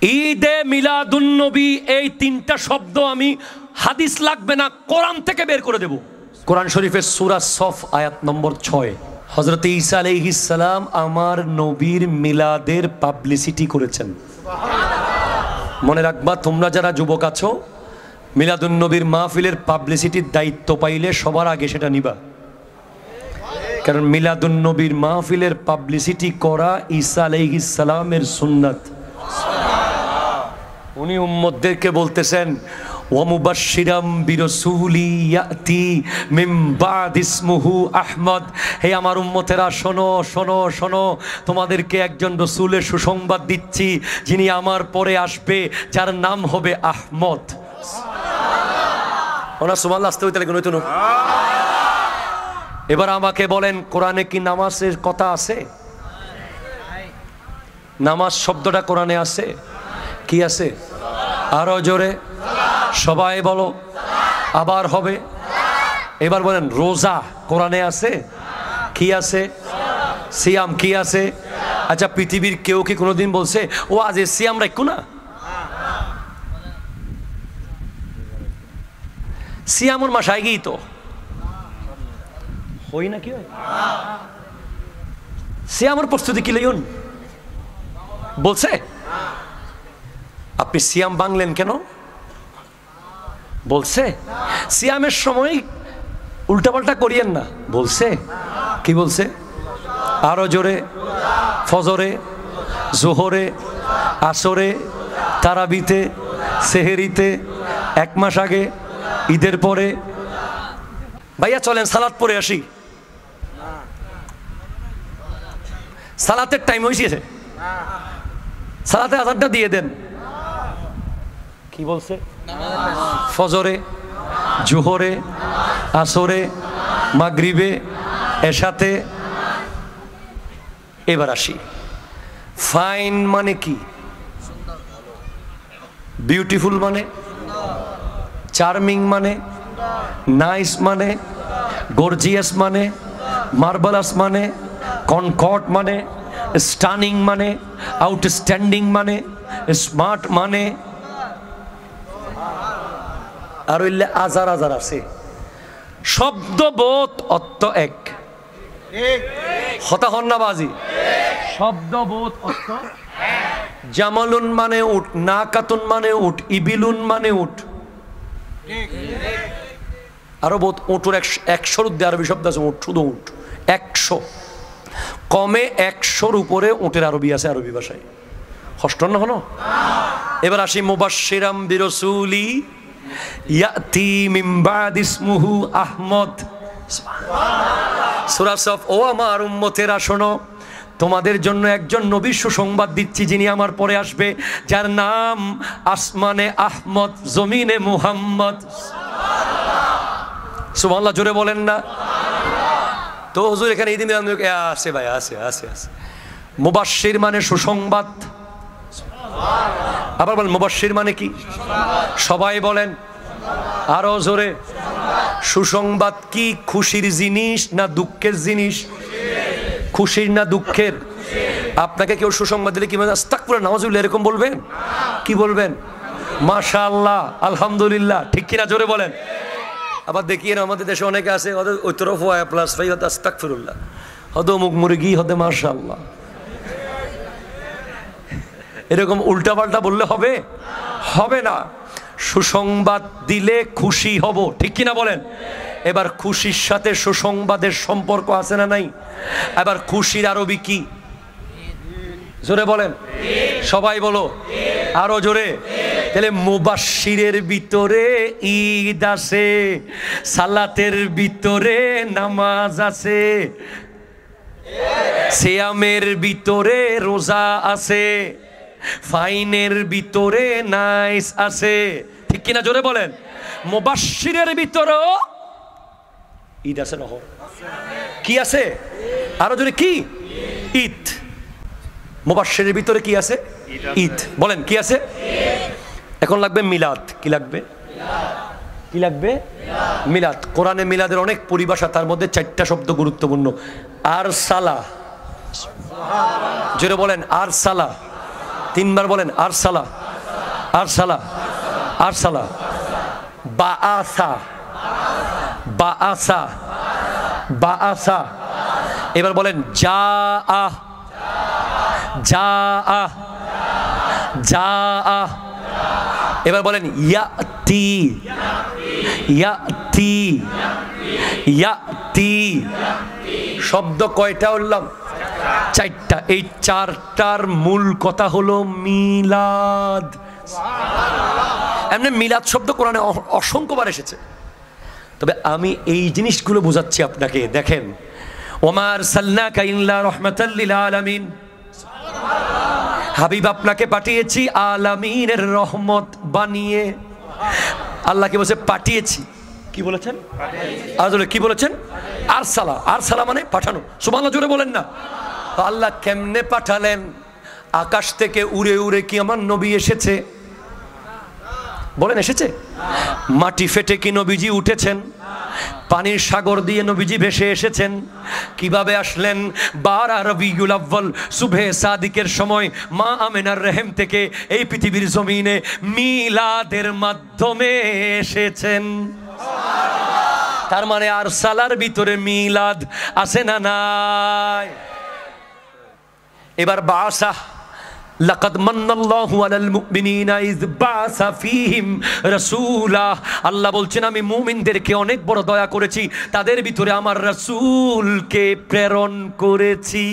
ঈদে মিলাদুন নবী এই তিনটা শব্দ আমি হাদিস লাগবে না, কোরআন থেকে বের করে দেব। কোরআন শরীফের সূরা সফ আয়াত নম্বর 6, হযরত ঈসা আলাইহিস সালাম আমার নবীর মিলাদের পাবলিসিটি করেছেন। মনে রাখবা, তোমরা যারা যুবক আছো, মিলাদুন নবীর মাহফিলের পাবলিসিটির দায়িত্ব পাইলে সবার আগে সেটা নিবা। কারণ মিলাদুন নবীর মাহফিলের পাবলিসিটি করা ঈসা আলাইহিস সালামের সুন্নাত। উনি উম্মতদেরকে বলতেছেন, ওয়া মুবাশশিরাম বিরাসূলি ইয়াতি মিন বাদ ইসমুহু আহমদ। হে আমার উম্মতেরা, শোনো শোনো শোনো, তোমাদেরকে একজন রাসূলের সুসংবাদ দিচ্ছি, যিনি আমার পরে আসবে, যার নাম হবে আহমদ। ওনা সুবহানাল্লাহ আস্তে হইতে লাগবে। এবার আমাকে বলেন, কোরআনে কি নামাজের কথা আছে? নামাজ শব্দটা কোরআনে আছে? কি আছে? আরো জোরে সবাই বলো। আবার হবে। এবার বলেন, রোজা কোরআনে আছে? কি আছে? সিয়াম কি আছে? আচ্ছা, পৃথিবীর কেউ কি কোনোদিন বলছে ও আজ সিয়াম রাখো না? সিয়ামর মাস আই গিয়ে তো হই না কি হয়? সিয়ামর প্রস্তুতি কি লইন বলছে? আপনি সিয়াম ভাঙলেন কেন? বলছে? সিয়ামের সময় উল্টাপাল্টা করিয়েন না বলছে? কি বলছে? আরো জোরে। ফজরে, জোহরে, আসরে, তারাবিতে, সেহেরিতে, এক মাস আগে, ঈদের পরে। ভাইয়া চলেন সালাত পড়ে আসি। সালাতের টাইম হয়েছে, সালাতে আযানটা দিয়ে দেন। কি বলছে? ফজরে, জোহরে, আসরে, মাগরিবে, এশাতে। এবার আসি, ফাইন মানে কি? বিউটিফুল মানে, চার্মিং মানে, নাইস মানে, গর্জিয়াস মানে, মার্বেলাস মানে, কনকর্ড মানে, স্টানিং মানে, আউটস্ট্যান্ডিং মানে, স্মার্ট মানে, আর হইলে হাজার হাজার আছে। শব্দবোধ অর্থ এক। হতা হন্নাবাজি। শব্দবোধ অর্থ জামালুন মানে উট, নাকাতুন মানে উট, ইবিলুন মানে উট। আরো বহুত উটের 100 উর্ধে আরবি শব্দ আছে। উট, শুধু উট 100, কমে 100-র উপরে উটের আরবি আছে আরবি ভাষায়। হস্ত না হলো। এবার আসি, মুবাশশিরাম বিরাসূলি ইয়াতি মিন বাদ ইসমুহু আহমদ। সূরা সফ। ও আমার উম্মতেরা শোনো, তোমাদের জন্য একজন নবী সুসংবাদ দিচ্ছি, যিনি আমার পরে আসবে, যার নাম আসমানে আহমদ, জমিনে মুহাম্মদ। সুবহানাল্লাহ, জোরে বলেন না। তো হুজুর এখানে ঈদ আছে ভাই, আছে আছে আছে। মুবাশশির মানে সুসংবাদ। আবার বলেন, মুবাশশির মানে কি? সবাই বলেন আরো জোরে। সুসংবাদ কি খুশির জিনিস না দুঃখের জিনিস? খুশির না দুঃখের? আপনাকে কেউ সুসংবাদ দিলে কি মানে আস্তাগফিরুল্লাহ, নাউযুবিল্লাহ এরকম বলবেন? কি বলবেন? মাশাআল্লাহ, আলহামদুলিল্লাহ। ঠিক কিনা? জোরে বলেন। আবার দেখিয়ে আমাদের দেশে অনেকে আছে, ওই তরফ প্লাস ফাই হতে আস্তাগফিরুল্লাহ, হয়তো মুখ মুরগি, হতে মাশাআল্লাহ। এরকম উল্টাপাল্টা বললে হবে? হবে না। সুসংবাদ দিলে খুশি হব, ঠিক কিনা বলেন? এবার খুশির সাথে সুসংবাদের সম্পর্ক আছে না নাই? এবার খুশির আরবি কি? জোরে বলেন, সবাই বলো আরো জোরে। তাহলে মুবাশশিরের ভিতরে ঈদ আছে, সালাতের ভিতরে নামাজ আছে, সিয়ামের ভিতরে রোজা আছে, ফাইনের ভিতরে নাইস আছে, ঠিক কিনা? জোরে বলেন। মুবাশশিরের ভিতরেও ঈদ আছে না? কি আছে? আরো জোরে কি? ঈদ। মুবাশশিরের ভিতরে কি আছে? ঈদ। বলেন কি আছে? এখন লাগবে মিলাদ। কি লাগবে? কি লাগবে? মিলাদ। কোরআনে মিলাদের অনেক পরিভাষা, তার মধ্যে 4টা শব্দ গুরুত্বপূর্ণ। আর সালা, জোরে বলেন আর সালা, তিনবার বলেন, আরসালা, আরসালা, আরসালা, বাআসা, বাআসা, বাআসা। এবার বলেন জাআ, জাআ, জাআ। এবার বলেন ইয়াতি, ইয়াতি, ইয়াতি। শব্দ কয়টা বললাম? চারটা। এই চারটার মূল কথা হলো মিলাদ। এমনি মিলাদ শব্দ কোরআনে অসংখ্যবার এসেছে, তবে আমি এই জিনিসগুলো বোঝাচ্ছি আপনাকে। দেখেন, ওমা আরসালনাকা ইল্লা রাহমাতাল লিল আলামিন, হাবিব আপনাকে পাঠিয়েছি আলামিনের রহমত বানিয়ে। আল্লাহকে বলছে পাঠিয়েছি, কি বলেছেন? আজলে কি বলেছেন? আরসালা, আরসালা মানে পাঠানো। সুবহানাল্লাহ জোরে বলেন না। তো আল্লাহ কেমনে পাঠালেন? আকাশ থেকে উড়ে উড়ে কি আমার নবী এসেছে? বলেন এসেছে? মাটি ফেটে কি নবীজি উঠেছেন? পানির সাগর দিয়ে নবীজি ভেসে এসেছেন? কিভাবে আসলেন? 12 রবিউল আউয়াল সুবহে সাদিকের সময় মা আমেনার রহিম থেকে এই পৃথিবীর জমিনে মিলাদের মাধ্যমে এসেছেন। তার মানে আরসালার ভিতরে মিলাদ আছে না নাই? এবার বাসা, লাকাদ মান্নাল্লাহু আলাল মুমিনিনা ইয বাসা ফীহিম রাসূলা। আল্লাহ বলছেন আমি মুমিনদেরকে অনেক বড় দয়া করেছি, তাদের ভিতরে আমার রাসূলকে প্রেরণ করেছি।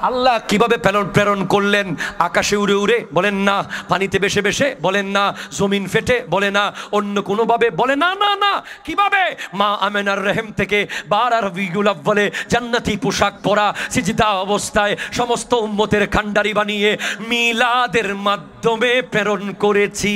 আল্লাহ কিভাবে প্রেরণ করলেন? আকাশে উড়ে উড়ে? বলেন না। পানিতে বেশে বেশে? বলেন না। জমিন ফেটে? বলে না। অন্য কোনোভাবে? বলে না। না না। কিভাবে? মা আমেনার রহিম থেকে 12 রবিউল আউয়ালে জান্নাতি পোশাক পরা সিজদা অবস্থায় সমস্ত উম্মতের খান্ডারি বানিয়ে মিলাদের মাধ্যমে প্রেরণ করেছি।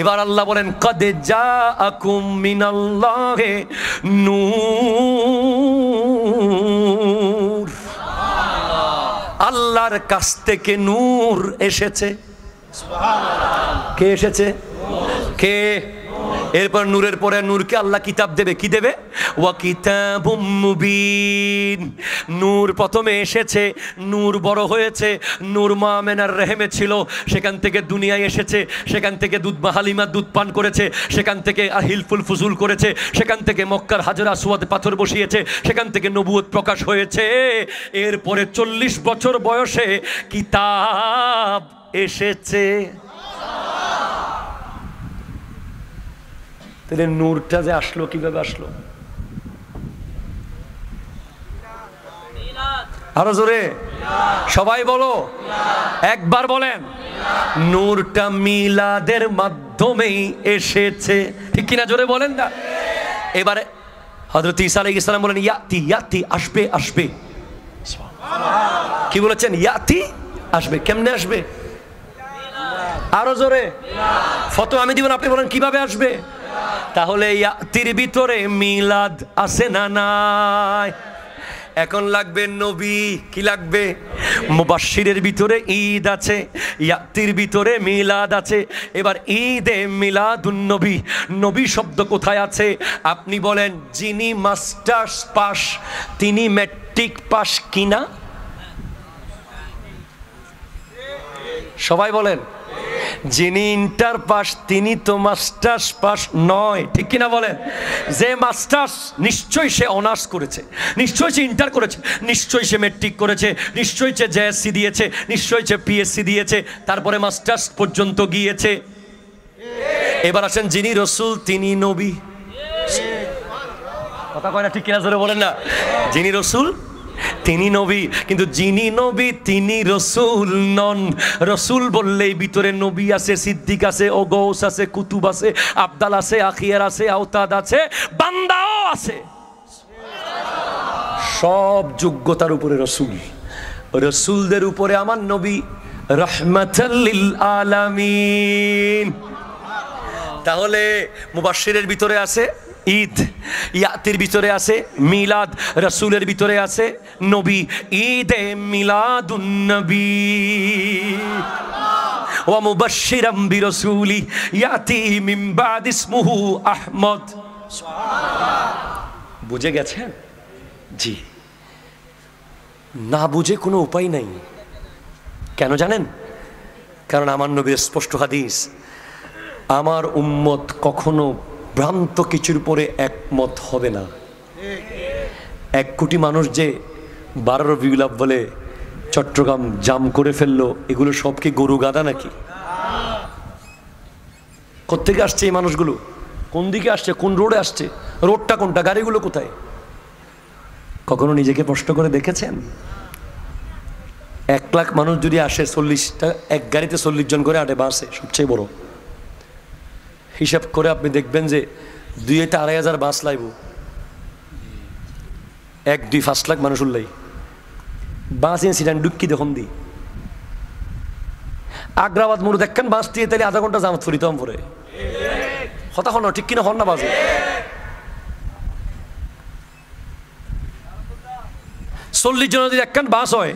এবার আল্লাহ বলেন কদ জাআকুম মিনাল্লাহি নূর, আল্লাহর কাছ থেকে নূর এসেছে। কে এসেছে? কে? এরপর নূরের পরে নূরকে আল্লাহ কিতাব দেবে। কি দেবে? ওয়া কিতাবুম মুবিন। নূর প্রথমে এসেছে, নূর বড় হয়েছে। নূর মা আমেনার রহিমে ছিল, সেখান থেকে দুনিয়ায় এসেছে, সেখান থেকে হালিমা দুধ পান করেছে, সেখান থেকে হিলফুল ফুজুল করেছে, সেখান থেকে মক্কার হাজর আসওয়াদ পাথর বসিয়েছে, সেখান থেকে নবুয়ত প্রকাশ হয়েছে। এরপরে 40 বছর বয়সে কিতাব এসেছে। তাহলে নূরটা যে আসলো কিভাবে আসলো? আরো জোরে সবাই বলো, একবার বলেন। নূরটা মিলাদের মাধ্যমেই এসেছে, ঠিক কিনা? জোরে বলেন না। এবারে হযরত ঈসা আলাইহিস সালাম বলেন ইয়াতি, ইয়াতি, আসবে, আসবে। কি বলেছেন? ইয়াতি, আসবে। কেমনে আসবে? আরো জোরে। ফটো আমি দিব না, আপনি বলেন কিভাবে আসবে। তাহলে ইয়াতির ভিতরে মিলাদ আছে না নাই? এখন লাগবে নবী। কি লাগবে? মুবাশশিরের ভিতরে ঈদ আছে, ইয়াতির ভিতরে মিলাদ আছে। এবার ঈদে মিলাদুন নবী, নবী শব্দ কোথায় আছে? আপনি বলেন যিনি মাস্টার্স পাস তিনি ম্যাট্রিক পাস কিনা? সবাই বলেন। যিনি ইন্টার পাস তিনি তো মাস্টার্স পাস নয়, ঠিক কিনা বলেন? যে মাস্টার্স নিশ্চয়ই সে অনার্স করেছে, নিশ্চয়ই সে ইন্টার করেছে, নিশ্চয়ই সে ম্যাট্রিক করেছে, নিশ্চয়ই সে জেএসসি দিয়েছে, নিশ্চয়ই সে পিএসসি দিয়েছে, তারপরে মাস্টার্স পর্যন্ত গিয়েছে। এবার আসেন যিনি রসুল তিনি নবী। কথা কয় না, ঠিক কিনা জোরে বলেন না। যিনি রসুল তিনি নবী, কিন্তু যিনি নবী তিনি রসুল নন। রসুল বললেই ভিতরে নবী আছে, সিদ্দিক আছে, ও গৌস আছে, কুতুব আছে, আবদাল আছে, আখিয়ার আছে, আওতাদ আছে, বান্দাও আছে। সব যোগ্যতার উপরে রসুল। রসুলদের উপরে আমার নবী রাহমাতাল লিল আলামিন। তাহলে মুবাশশিরের ভিতরে আছে ঈদ, ইয়াতির ভিতরে আছে মিলাদ, রাসূলের ভিতরে আছে নবী। ঈদে মিলাদুন নবী ওয়া মুবাশশিরাম বিরাসূলি ইয়াতি মিন বাদ ইসমুহু আহমদ। বুঝে গেছেন? জি। না বুঝে কোনো উপায় নাই। কেন জানেন? কারণ আমার নবীর স্পষ্ট হাদিস, আমার উম্মত কখনো ভ্রান্ত কিছুর উপরে একমত হবে না। 1 কোটি মানুষ যে 12 রবিউল আউয়ালে চট্টগ্রাম জাম করে ফেললো, এগুলো সব কি গরু গাদা নাকি? কোত্থেকে আসছে এই মানুষগুলো? কোন দিকে আসছে? কোন রোডে আসছে? রোডটা কোনটা? গাড়িগুলো কোথায়? কখনো নিজেকে প্রশ্ন করে দেখেছেন? 1 লাখ মানুষ যদি আসে, 40টা এক গাড়িতে 40 জন করে আটে বাসে, সবচেয়ে বড় হিসাব করে আপনি দেখবেন যে 2-2.5 বাস লাইব। 1-2-5 লাখ মানুষ উল্লাই বাস ইনসিডেন্ট ডুক্কি দেখুন দি আগ্রাবাদ মোড় দেখেন বাস দিয়ে, তাহলে আধা ঘন্টা জামাত ফুরিতাম পরে কথা হন ঠিক কিনা হন না? বাজে 40 জন যদি একখান বাস হয়,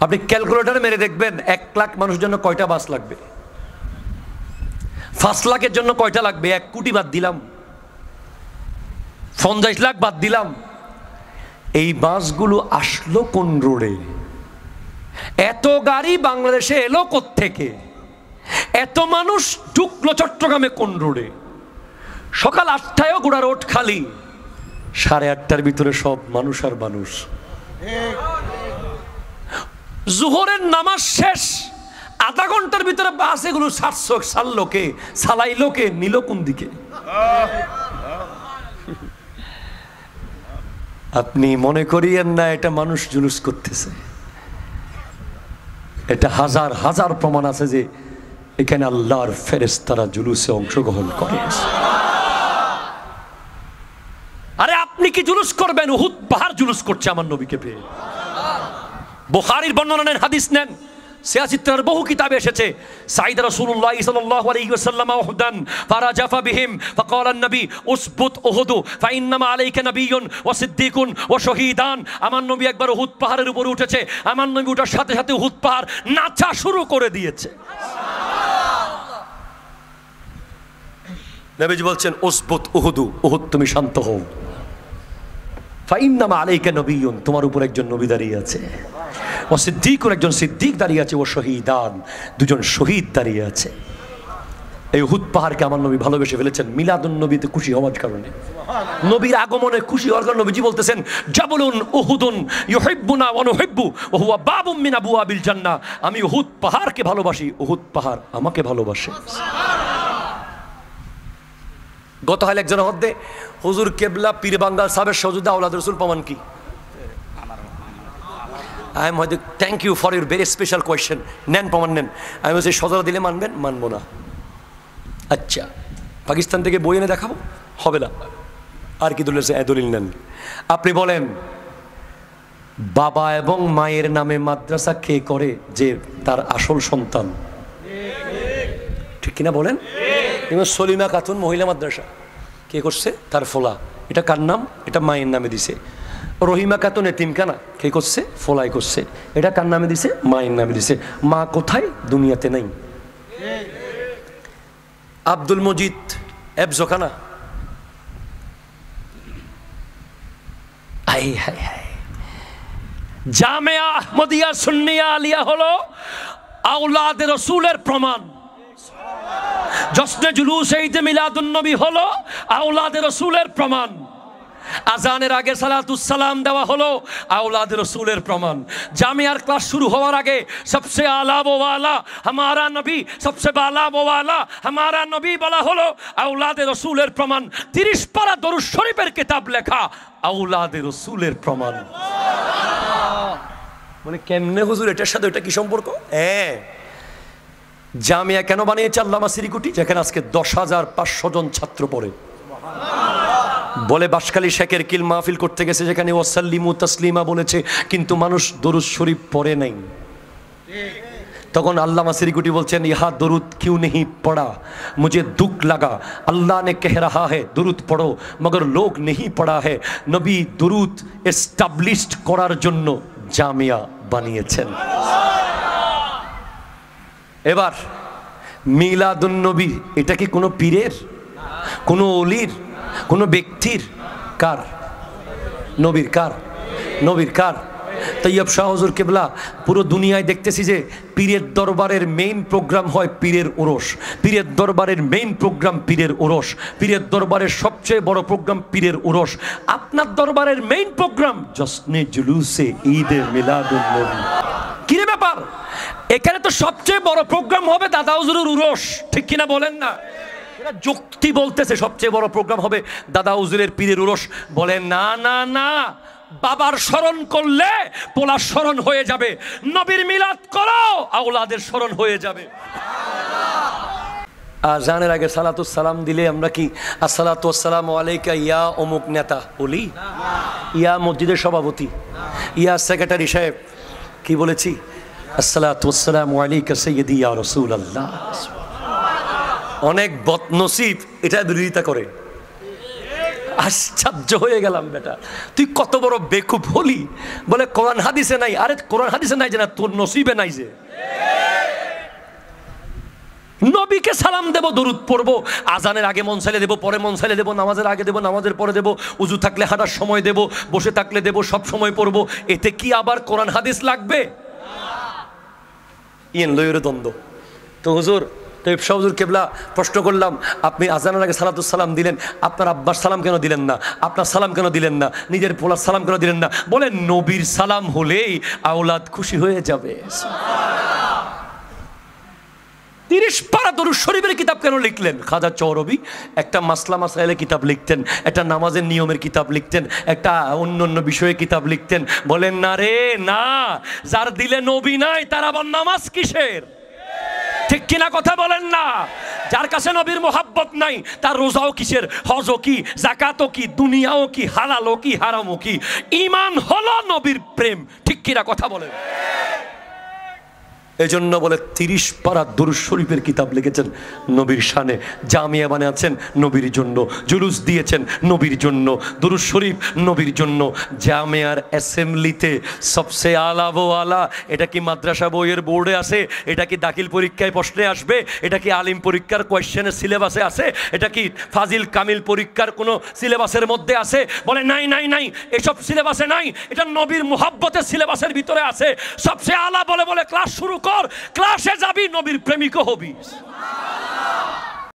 আপনি ক্যালকুলেটারে মেরে দেখবেন 1 লাখ মানুষের জন্য কয়টা বাস লাগবে? 5 লাখের জন্য কয়টা লাগবে? 1 কোটি বাদ দিলাম, 50 লাখ বাদ দিলাম। এই বাসগুলো আসলো কোন রোডে? এত গাড়ি বাংলাদেশে এলো কোত্থেকে? এত মানুষ ঢুকলো চট্টগ্রামে কোন রোডে? সকাল 8টায়ও গোড়া রোড খালি, 8:30টার ভিতরে সব মানুষ আর মানুষ। জোহরের নামাজ শেষ, আধা ঘন্টার ভিতরে বাস এগুলো ছাড়লো কে? চালাইলো কে? নিল কোন দিকে? আপনি মনে করিয়েন না এটা মানুষ জুলুস করতেছে। এটা হাজার হাজার প্রমাণ আছে যে এখানে আল্লাহর ফেরেশতারা জুলুসে অংশগ্রহণ করে। আরে আপনি কি জুলুস করবেন? উহুদ পাহাড় জুলুস করছে আমার নবীকে পেয়ে। বুখারীর বর্ণনা নেন, হাদিস নেন, সিয়াসিত্রার বহু কিতাবে এসেছে। সাইদ রাসূলুল্লাহ সাল্লাল্লাহু আলাইহি ওয়াসাল্লাম উহুদান ফারাজাফা বিহিম ফাকালা আন-নবী উসবুত উহুদ ফাইন্নামা আলাইকা নাবিয়্যুন ওয়া সিদ্দীকুন ওয়া শহীদান। আমার নবী একবার উহুদ পাহাড়ের উপরে উঠেছে, আমার নবী ওঠার সাথে সাথে উহুদ পাহাড় নাচা শুরু করে দিয়েছে। নবীজি বলছেন উসবুত উহুদ, উহুদ তুমি শান্ত হও। ফাইন্নামা আলাইকা নাবিয়্যুন, তোমার উপর একজন নবী দাঁড়িয়ে আছে। ও সিদ্দিকুন, একজন সিদ্দিক দাঁড়িয়ে আছে। ও শহীদান, দুজন শহীদ দাঁড়িয়ে আছে। এই উহুদ পাহাড়কে আমার নবী ভালোবেসে ফেলেছেন মিলাদুন নবীতে খুশি হওয়ার কারণে। নবীর আগমনে খুশি হওয়ার কারণে নবীজি বলতেছেন জাবলুন উহুদুন ইউহিব্বুনা ওয়া নুহিব্বু ওয়া হুয়া বাবুম মিন আবওয়াবিল জান্নাহ। আমি উহুদ পাহাড়কে ভালোবাসি, উহুদ পাহাড় আমাকে ভালোবাসে। গত হাল একজন হদ্দে হুজুর কেবলা পীর বাঙ্গাল সাহেবের সহযোদ্ধা আওলাদ রাসূল প্রমাণ কি? I am thank you for your very special question. নেন প্রমাণ নেন। আমি বলছি সজরা দিলে মানবেন, মানবো না। আচ্ছা, পাকিস্তান থেকে বই এনে দেখাবো, হবে না। আর কি দলিল আছে? দলিল নেন। আপনি বলেন বাবা এবং মায়ের নামে মাদ্রাসা কে করে? যে তার আসল সন্তান, ঠিক কিনা বলেন? সলিমা খাতুন মহিলা মাদ্রাসা কে করছে? তার ফোলা। এটা কার নাম? এটা মায়ের নামে দিছে। রহিমা খাতুন এতিমখানা কে করছে? ফোলাই করছে। এটা কার নামে দিছে? মায়ের নামে দিছে। মা কোথায়? দুনিয়াতে নাই। আব্দুল মজিদ এবজোখানা, আই হাই হাই। জামিয়া আহমদিয়া সুন্নিয়া আলিয়া হলো আওলাদে রাসূলের প্রমাণ। জশ্নে জুলুস ঈদে মিলাদুন নবী হলো আওলাদে রাসূলের প্রমাণ। আজানের আগে সালাতুস সালাম দেওয়া হলো আওলাদে রাসূলের প্রমাণ। জামিয়ার ক্লাস শুরু হওয়ার আগে সবসে আলা ওয়ালা হামারা নবী, সবসে বালা ওয়ালা হামারা নবী বলা হলো আওলাদে রাসূলের প্রমাণ। 30 পারা দরুদ শরীফের কিতাব লেখা আওলাদে রাসূলের প্রমাণ। মানে কেমনে হুজুর এটার সাথে এটা কি সম্পর্ক? জামিয়া কেন বানিয়েছে আল্লামা সিরিকুটি? যেখানে আজকে 10,500 জন ছাত্র পড়ে। বলে বাসখালী শেখের কিল মাহফিল করতে গেছে, যেখানে ওয়াসাল্লিমু তাসলিমা বলেছে, কিন্তু মানুষ দরুদ শরীফ পড়ে নাই। তখন আল্লামা সিরিকুটি বলছেন ইহা দরুদ কিউ নেহি পড়া, মুঝে দুঃখ লাগা। আল্লাহ ने कह रहा है দরুদ পড়ো, মগর লোক নেহি পড়া है। নবী দরুদ এস্টাবলিশড করার জন্য জামিয়া বানিয়েছেন। এবার মিলাদুন নবী, এটা কি কোনো পীরের, কোনো ওলির, কোনো ব্যক্তির? কার? নবীর। কার? নবীর। কার? তৈয়ব শাহ হুজুর কেবলা পুরো দুনিয়ায় দেখতেছি যে পীরের দরবারের মেইন প্রোগ্রাম হয় পীরের ওরস, পীরের দরবারের মেইন প্রোগ্রাম পীরের ওরস, পীরের দরবারের সবচেয়ে বড় প্রোগ্রাম পীরের ওরস। আপনার দরবারের মেইন প্রোগ্রাম জশ্নে জুলুসে ঈদে মিলাদুন নবী। কি রে ব্যাপার? এখানে তো সবচেয়ে বড় প্রোগ্রাম হবে দাদা হুজুরের উরস, ঠিক কিনা বলেন না? এরা যুক্তি বলতেছে সবচেয়ে বড় প্রোগ্রাম হবে দাদা হুজুরের পীরের উরস। বলেন না না না, বাবার স্মরণ করলে পোলার স্মরণ হয়ে যাবে, নবীর মিলাদ করো আওলাদের স্মরণ হয়ে যাবে। আজানের আগে সালাতুস সালাম দিলে আমরা কি আসসালাতু ওয়াসসালামু আলাইকা ইয়া অমুক নেতা বলি? ইয়া মসজিদের সভাপতি, ইয়া সেক্রেটারি সাহেব, কি বলেছি? আসসালাতু ওয়াসসালামু আলাইকা সাইয়্যিদি ইয়া রাসূলুল্লাহ। অনেক বদনসিব এটা বিরোধিতা করে। আশ্চর্য হয়ে গেলাম, বেটা তুই কত বড় বেকুব হলি। বলে কোরআন হাদিসে নাই। আরে কোরআন হাদিসে নাই যে না, তোর নসিবে নাই যে। নবীকে সালাম দেব, দরুদ পড়বো, আজানের আগে মন চাইলে দেবো, পরে মন চাইলে দেবো, নামাজের আগে দেবো, নামাজের পরে দেবো, উজু থাকলে হাঁটার সময় দেবো, বসে থাকলে দেবো, সব সময় পড়বো। এতে কি আবার কোরআন হাদিস লাগবে? ইয়েন লইয়ের দ্বন্দ্ব। তো হুজুর তৈয়ব শাহ হুজুর কেবলা প্রশ্ন করলাম, আপনি আজানের আগে সালাতুস সালাম দিলেন, আপনার আব্বার সালাম কেন দিলেন না? আপনার সালাম কেন দিলেন না? নিজের পোলার সালাম কেন দিলেন না? বলেন নবীর সালাম হলেই আওলাদ খুশি হয়ে যাবে। 30 পারা দরুদ শরীফের কিতাব কেন লিখলেন? খাজা চৌরবি একটা মাসলা মাসাইলের কিতাব লিখতেন, একটা নামাজের নিয়মের কিতাব লিখতেন, একটা অন্য অন্য বিষয়ে কিতাব লিখতেন। বলেন না রে না, যার দিলে নবী নাই তার আবার নামাজ কিসের? ঠিক কিনা কথা বলেন না? যার কাছে নবীর মোহাব্বত নাই তার রোজাও কিসের, হজও কি, যাকাতও কি, দুনিয়াও কি, হালালও কি, হারামও কি? ঈমান হলো নবীর প্রেম। ঠিক কিনা কথা বলেন? এই জন্য বলে 30 পারা দুরূদ শরীফের কিতাব লিখেছেন নবীর শানে, জামিয়া বানিয়েছেন নবীর জন্য, জুলুস দিয়েছেন নবীর জন্য, দুরূদ শরীফ নবীর জন্য। জামিয়ার অ্যাসেম্বলিতে সবচেয়ে আলা ও আলা, এটা কি মাদ্রাসা বইয়ের বোর্ডে আছে? এটা কি দাখিল পরীক্ষায় প্রশ্নে আসবে? এটা কি আলিম পরীক্ষার কোয়েশ্চেনের সিলেবাসে আছে? এটা কি ফাজিল কামিল পরীক্ষার কোনো সিলেবাসের মধ্যে আছে? বলে নাই নাই নাই, এসব সিলেবাসে নাই, এটা নবীর মুহাব্বতের সিলেবাসের ভিতরে আছে। সবচেয়ে আলা বলে বলে ক্লাস শুরু কর, ক্লাসে যাবি, নবীর প্রেমিকও হবি।